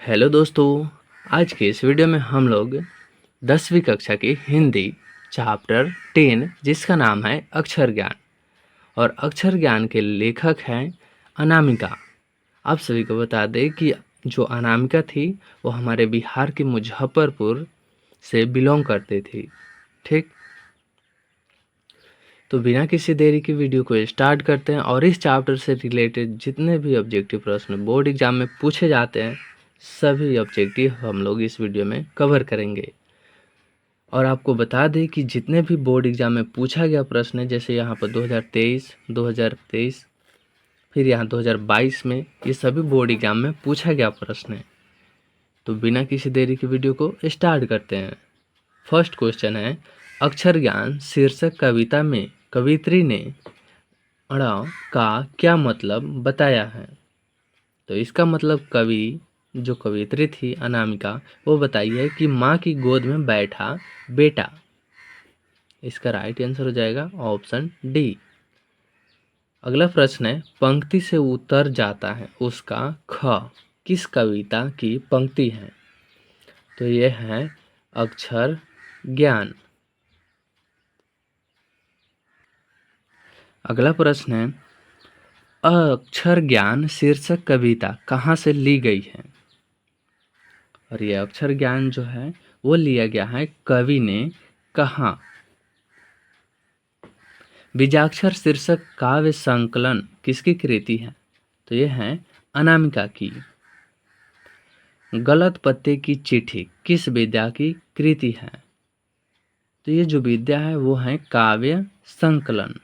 Hello दोस्तों। आज के इस वीडियो में हम लोग 10वीं कक्षा की हिंदी चैप्टर 10 जिसका नाम है अक्षर ज्ञान और अक्षर ज्ञान के लेखक हैं अनामिका। आप सभी को बता दें कि जो अनामिका थी वो हमारे बिहार के मुजफ्फरपुर से बिलोंग करती थी। ठीक, तो बिना किसी देरी की वीडियो को स्टार्ट करते हैं और इस चैप्टर से रिलेटेड जितने भी ऑब्जेक्टिव प्रश्न बोर्ड एग्जाम में पूछे जाते हैं सभी ऑब्जेक्टिव हम लोग इस वीडियो में कवर करेंगे। और आपको बता दें कि जितने भी बोर्ड एग्जाम में पूछा गया प्रश्न है, जैसे यहाँ पर 2023 फिर यहाँ 2022 में, ये सभी बोर्ड एग्जाम में पूछा गया प्रश्न है। तो बिना किसी देरी की वीडियो को स्टार्ट करते हैं। फर्स्ट क्वेश्चन है, अक्षर ज्ञान शीर्षक कविता में कवित्री ने अण का क्या मतलब बताया है। तो इसका मतलब जो कवित्री थी अनामिका वो बताई है कि माँ की गोद में बैठा बेटा। इसका राइट आंसर हो जाएगा ऑप्शन डी। अगला प्रश्न है, पंक्ति से उतर जाता है उसका ख किस कविता की पंक्ति है। तो ये है अक्षर ज्ञान। अगला प्रश्न है, अक्षर ज्ञान शीर्षक कविता कहाँ से ली गई है। और ये अक्षर ज्ञान जो है वो लिया गया है कवि ने कहाँ। बीजाक्षर शीर्षक काव्य संकलन किसकी कृति है। तो ये है अनामिका की। गलत पत्ते की चिट्ठी किस विद्या की कृति है। तो ये जो विद्या है वो है काव्य संकलन।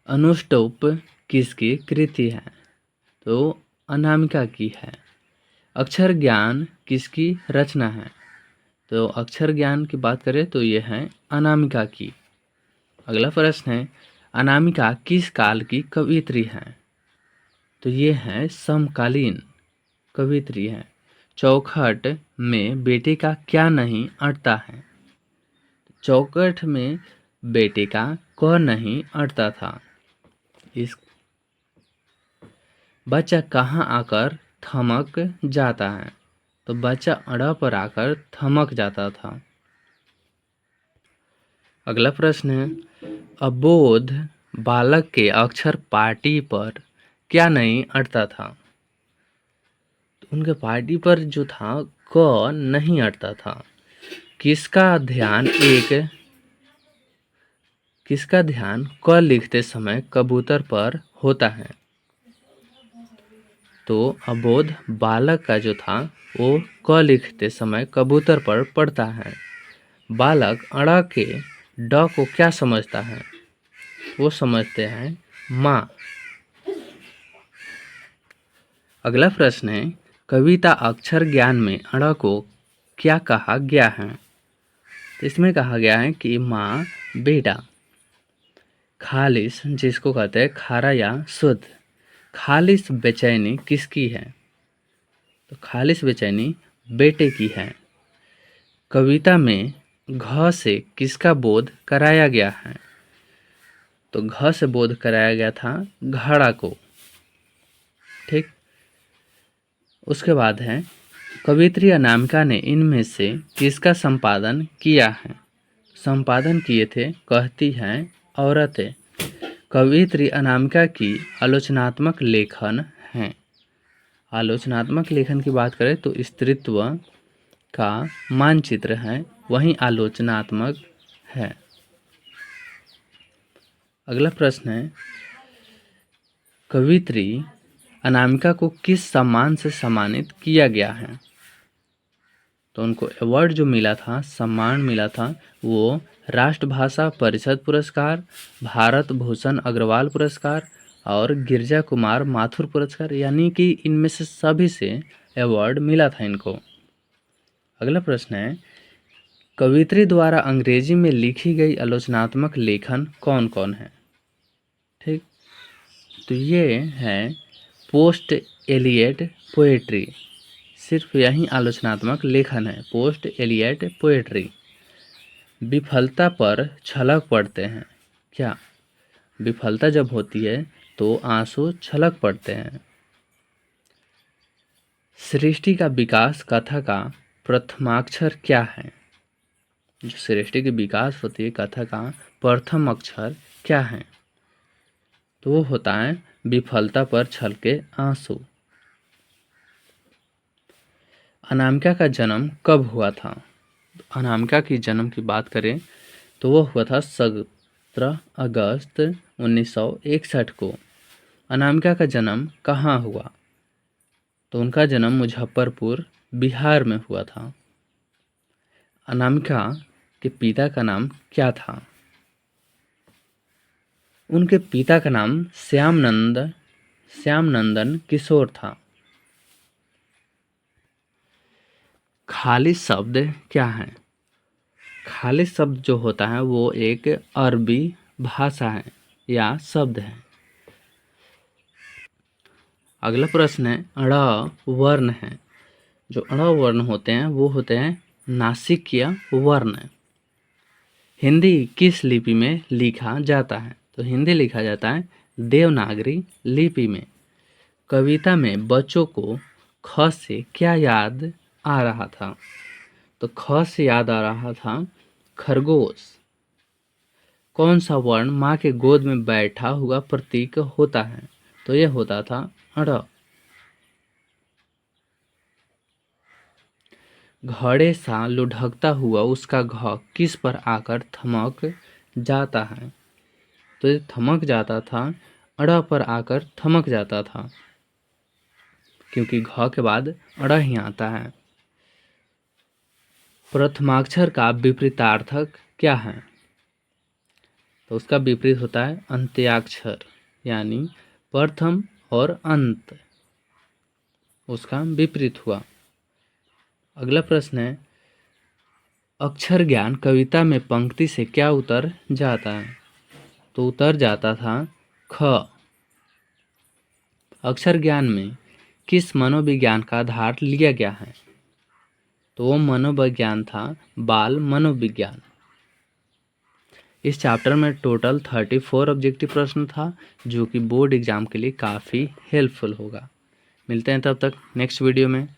अनुष्टुप किसकी कृति है। तो अनामिका की है। अक्षर ज्ञान किसकी रचना है। तो अक्षर ज्ञान की बात करें तो ये है अनामिका की। अगला प्रश्न है, अनामिका किस काल की कवियत्री है। तो ये है समकालीन कवियत्री है। चौखट में बेटे का क्या नहीं अटता है। चौखट में बेटे का क नहीं अटता था। इस बच्चा कहाँ आकर थमक जाता है। तो बच्चा अड़ा पर आकर थमक जाता था। अगला प्रश्न है, अबोध बालक के अक्षर पाटी पर क्या नहीं अटता था। तो उनके पाटी पर जो था क नहीं अटता था। किसका ध्यान क लिखते समय कबूतर पर होता है। तो अबोध बालक का जो था वो क लिखते समय कबूतर पर पड़ता है। बालक अड़ा के ड को क्या समझता है। वो समझते हैं माँ। अगला प्रश्न है, कविता अक्षर ज्ञान में अड़ को क्या कहा गया है। तो इसमें कहा गया है कि माँ बेटा। खालिस जिसको कहते हैं खारा या शुद्ध। खालिस बेचैनी किसकी है। तो खालिस बेचैनी बेटे की है। कविता में घ से किसका बोध कराया गया है। तो घ से बोध कराया गया था घड़ा को। ठीक, उसके बाद है, कवित्री अनामिका ने इनमें से किसका संपादन किया है। संपादन किए थे कहती हैं औरतें। कवित्री अनामिका की आलोचनात्मक लेखन है। आलोचनात्मक लेखन की बात करें तो स्त्रीत्व का मानचित्र है, वहीं आलोचनात्मक है। अगला प्रश्न है, कवित्री अनामिका को किस सम्मान से सम्मानित किया गया है। तो उनको अवार्ड जो मिला था, सम्मान मिला था, वो राष्ट्रभाषा परिषद पुरस्कार, भारत भूषण अग्रवाल पुरस्कार और गिरजा कुमार माथुर पुरस्कार, यानी कि इनमें से सभी से अवार्ड मिला था इनको। अगला प्रश्न है, कवित्री द्वारा अंग्रेजी में लिखी गई आलोचनात्मक लेखन कौन कौन है। ठीक, तो ये है पोस्ट एलियट पोएट्री। सिर्फ यही आलोचनात्मक लेखन है, पोस्ट एलियट पोएट्री। विफलता पर छलक पड़ते हैं क्या। विफलता जब होती है तो आंसू छलक पड़ते हैं। सृष्टि का विकास कथा का प्रथमाक्षर क्या है? जो सृष्टि की विकास होती है कथा का प्रथम अक्षर क्या है? तो वो होता है विफलता पर छलके आंसू। अनामिका का जन्म कब हुआ था? अनामिका की जन्म की बात करें तो वो हुआ था 17 अगस्त 1961 को। अनामिका का जन्म कहाँ हुआ? तो उनका जन्म मुजफ्फरपुर बिहार में हुआ था। अनामिका के पिता का नाम क्या था? उनके पिता का नाम श्यामनंदन किशोर था। खालिद शब्द क्या है? खालिद शब्द जो होता है वो एक अरबी भाषा है या शब्द है। अगला प्रश्न है ड़ वर्ण है। जो ड़ वर्ण होते हैं वो होते हैं नासिकीय वर्ण। हिंदी किस लिपि में लिखा जाता है? तो हिंदी लिखा जाता है देवनागरी लिपि में। कविता में बच्चों को ख से क्या याद आ रहा था? तो ख से याद आ रहा था खरगोश। कौन सा वर्ण माँ के गोद में बैठा हुआ प्रतीक होता है? तो यह होता था ड़। घड़े सा लुढ़कता हुआ उसका घ किस पर आकर थमक जाता है? तो ये थमक जाता था अड़ पर आकर थमक जाता था, क्योंकि घ के बाद अड़ ही आता है। प्रथमाक्षर का विपरीतार्थक क्या है? तो उसका विपरीत होता है अंत्याक्षर, यानी प्रथम और अंत उसका विपरीत हुआ। अगला प्रश्न है अक्षर ज्ञान कविता में पंक्ति से क्या उतर जाता है? तो उतर जाता था ख। अक्षर ज्ञान में किस मनोविज्ञान का आधार लिया गया है? तो वो मनोविज्ञान था बाल मनोविज्ञान। इस चैप्टर में टोटल 34 ऑब्जेक्टिव प्रश्न था, जो कि बोर्ड एग्जाम के लिए काफ़ी हेल्पफुल होगा। मिलते हैं तब तक नेक्स्ट वीडियो में।